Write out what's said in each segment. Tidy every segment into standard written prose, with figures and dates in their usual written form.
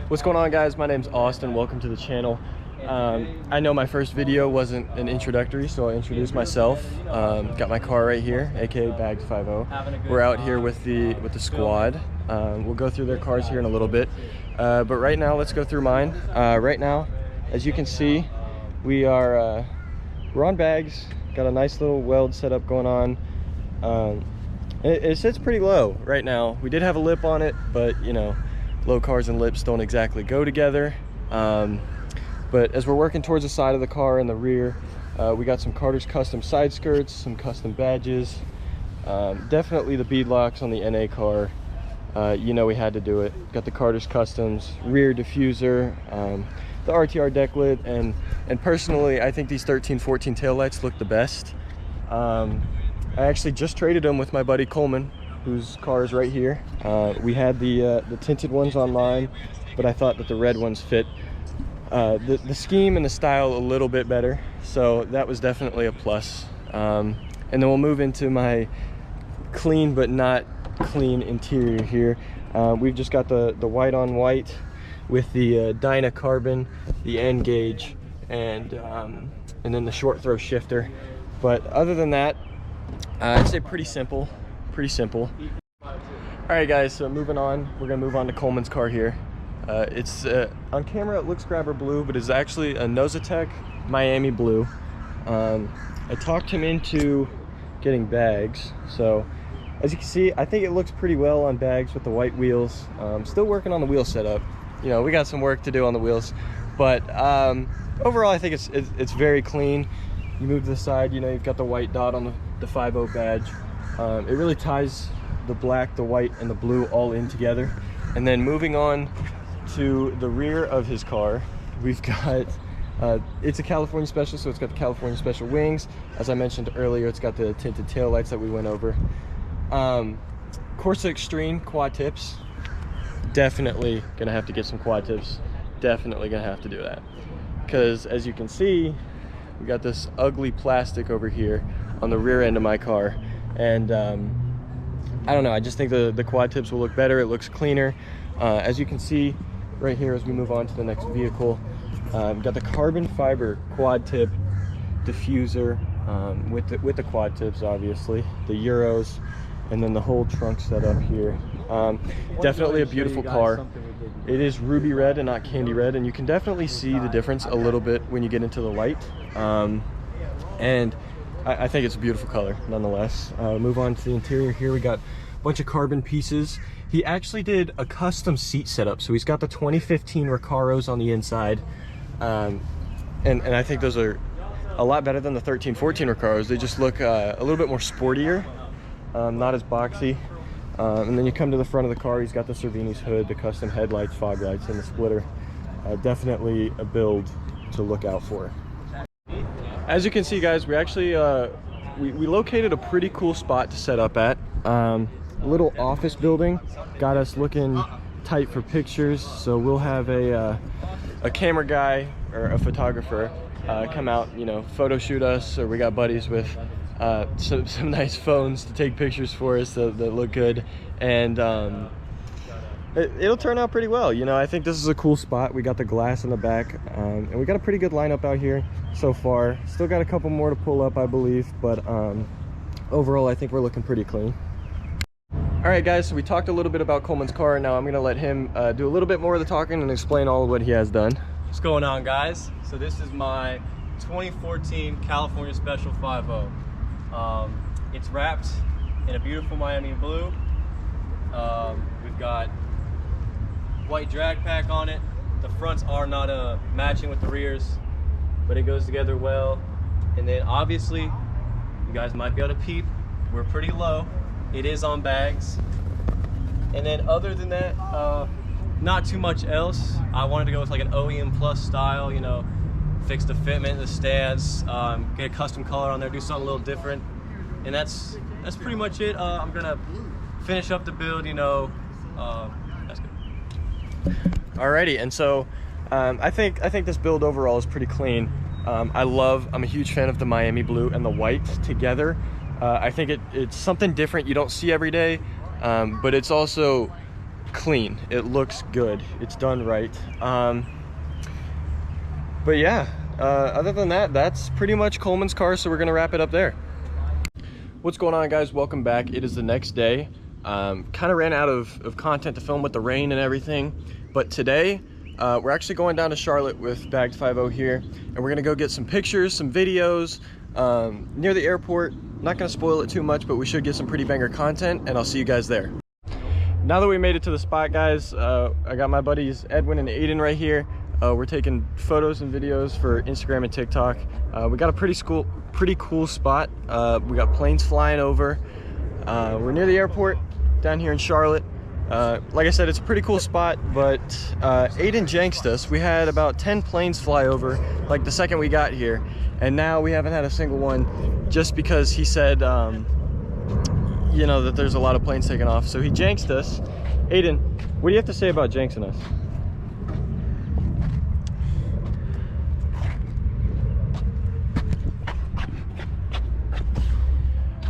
What's going on, guys? My name's Austin. Welcome to the channel. I know my first video wasn't an introductory, so I'll introduce myself. Got my car right here, aka Bags 50. We're out here with the squad. We'll go through their cars here in a little bit, but right now let's go through mine. Right now, as you can see, we're on Bags. Got a nice little weld setup going on. It sits pretty low right now. We did have a lip on it, but you know, low cars and lips don't exactly go together. But as we're working towards the side of the car and the rear, we got some Carter's custom side skirts, some custom badges, definitely the bead locks on the NA car. You know, we had to do it. Got the Carter's customs rear diffuser, the RTR deck lid, and personally I think these 1314 taillights look the best. I actually just traded them with my buddy Coleman, whose car is right here. We had the tinted ones online, but I thought that the red ones fit the scheme and the style a little bit better, so that was definitely a plus. And then we'll move into my clean but not clean interior here. We've just got the white on white with the Dyna carbon, the end gauge, and then the short throw shifter. But other than that, I'd say pretty simple. All right, guys, so moving on, we're gonna move on to Coleman's car here. It's on camera it looks grabber blue, but it's actually a Nosatec Miami blue. I talked him into getting bags, so as you can see, I think it looks pretty well on Bags with the white wheels. Still working on the wheel setup. You know, we got some work to do on the wheels, but overall I think it's very clean. You move to the side, you know, you've got the white dot on the 50 badge. It really ties the black, the white, and the blue all in together. And then moving on to the rear of his car, we've got it's a California Special, so it's got the California Special wings. As I mentioned earlier, it's got the tinted tail lights that we went over. Corsa Extreme quad tips. Definitely gonna have to get some quad tips. Definitely gonna have to do that, because as you can see, we got this ugly plastic over here on the rear end of my car, and I don't know, I just think the quad tips will look better. It looks cleaner. As you can see right here as we move on to the next vehicle, we've got the carbon fiber quad tip diffuser with the quad tips, obviously, the Euros, and then the whole trunk setup here. Definitely a beautiful car. It is ruby red and not candy red, and you can definitely see the difference a little bit when you get into the light. And I think it's a beautiful color nonetheless. Move on to the interior here. We got a bunch of carbon pieces. He actually did a custom seat setup, so he's got the 2015 Recaros on the inside, and I think those are a lot better than the 1314 Recaros. They just look a little bit more sportier, not as boxy. And then you come to the front of the car, he's got the Cervini's hood, the custom headlights, fog lights, and the splitter. Definitely a build to look out for. As you can see, guys, we actually we located a pretty cool spot to set up at. A little office building, got us looking tight for pictures, so we'll have a camera guy or a photographer come out, you know, photo shoot us, or we got buddies with some nice phones to take pictures for us that look good, and it'll turn out pretty well. You know, I think this is a cool spot. We got the glass in the back, and we got a pretty good lineup out here so far. Still got a couple more to pull up, I believe, but overall I think we're looking pretty clean. All right, guys, so we talked a little bit about Coleman's car. Now I'm gonna let him do a little bit more of the talking and explain all of what he has done. What's going on, guys? So this is my 2014 California Special 50. It's wrapped in a beautiful Miami blue. We've got white drag pack on it. The fronts are not matching with the rears, but it goes together well. And then obviously, you guys might be able to peep, we're pretty low. It is on Bags. And then other than that, not too much else. I wanted to go with like an OEM Plus style, you know, fix the fitment, the stands, get a custom color on there, do something a little different. And that's pretty much it. I'm gonna finish up the build, you know. That's good. Alrighty, and so I think this build overall is pretty clean. I'm a huge fan of the Miami blue and the white together. I think it's something different you don't see every day, but it's also clean. It looks good. It's done right. But yeah, other than that, that's pretty much Coleman's car, so we're gonna wrap it up there. What's going on, guys? Welcome back. It is the next day. Kind of ran out of content to film with the rain and everything, but today we're actually going down to Charlotte with Bagged 50 here, and we're gonna go get some pictures, some videos near the airport. Not gonna spoil it too much, but we should get some pretty banger content, and I'll see you guys there. Now that we made it to the spot, guys, I got my buddies Edwin and Aidan right here. We're taking photos and videos for Instagram and TikTok. We got a pretty cool spot. We got planes flying over. We're near the airport down here in Charlotte. Like I said, it's a pretty cool spot, but Aidan jinxed us. We had about 10 planes fly over like the second we got here, and now we haven't had a single one just because he said you know, that there's a lot of planes taking off. So he jinxed us. Aidan, what do you have to say about jinxing us?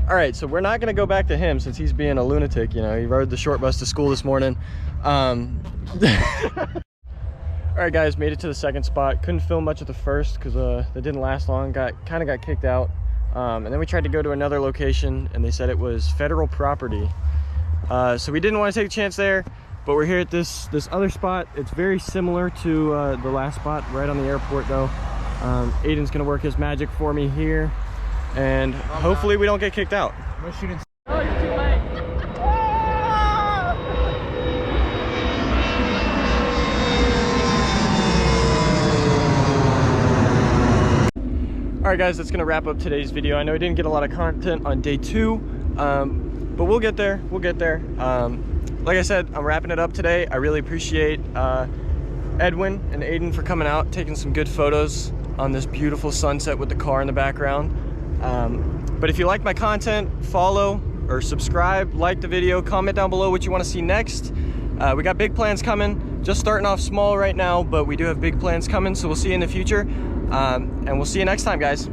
All right, so we're not gonna go back to him since he's being a lunatic. You know, he rode the short bus to school this morning. All right, guys, made it to the second spot. Couldn't film much at the first because that didn't last long. Kind of got kicked out. And then we tried to go to another location, and they said it was federal property. So we didn't want to take a chance there, but we're here at this other spot. It's very similar to the last spot, right on the airport, though. Aidan's gonna work his magic for me here, and hopefully we don't get kicked out. No shooting. Oh, you're too late. All right, guys, that's gonna wrap up today's video. I know I didn't get a lot of content on day 2, but we'll get there. We'll get there. Like I said, I'm wrapping it up today. I really appreciate Edwin and Aidan for coming out, taking some good photos on this beautiful sunset with the car in the background. But if you like my content, follow or subscribe, like the video, comment down below what you want to see next. We got big plans coming. Just starting off small right now, but we do have big plans coming, so we'll see you in the future. And we'll see you next time, guys.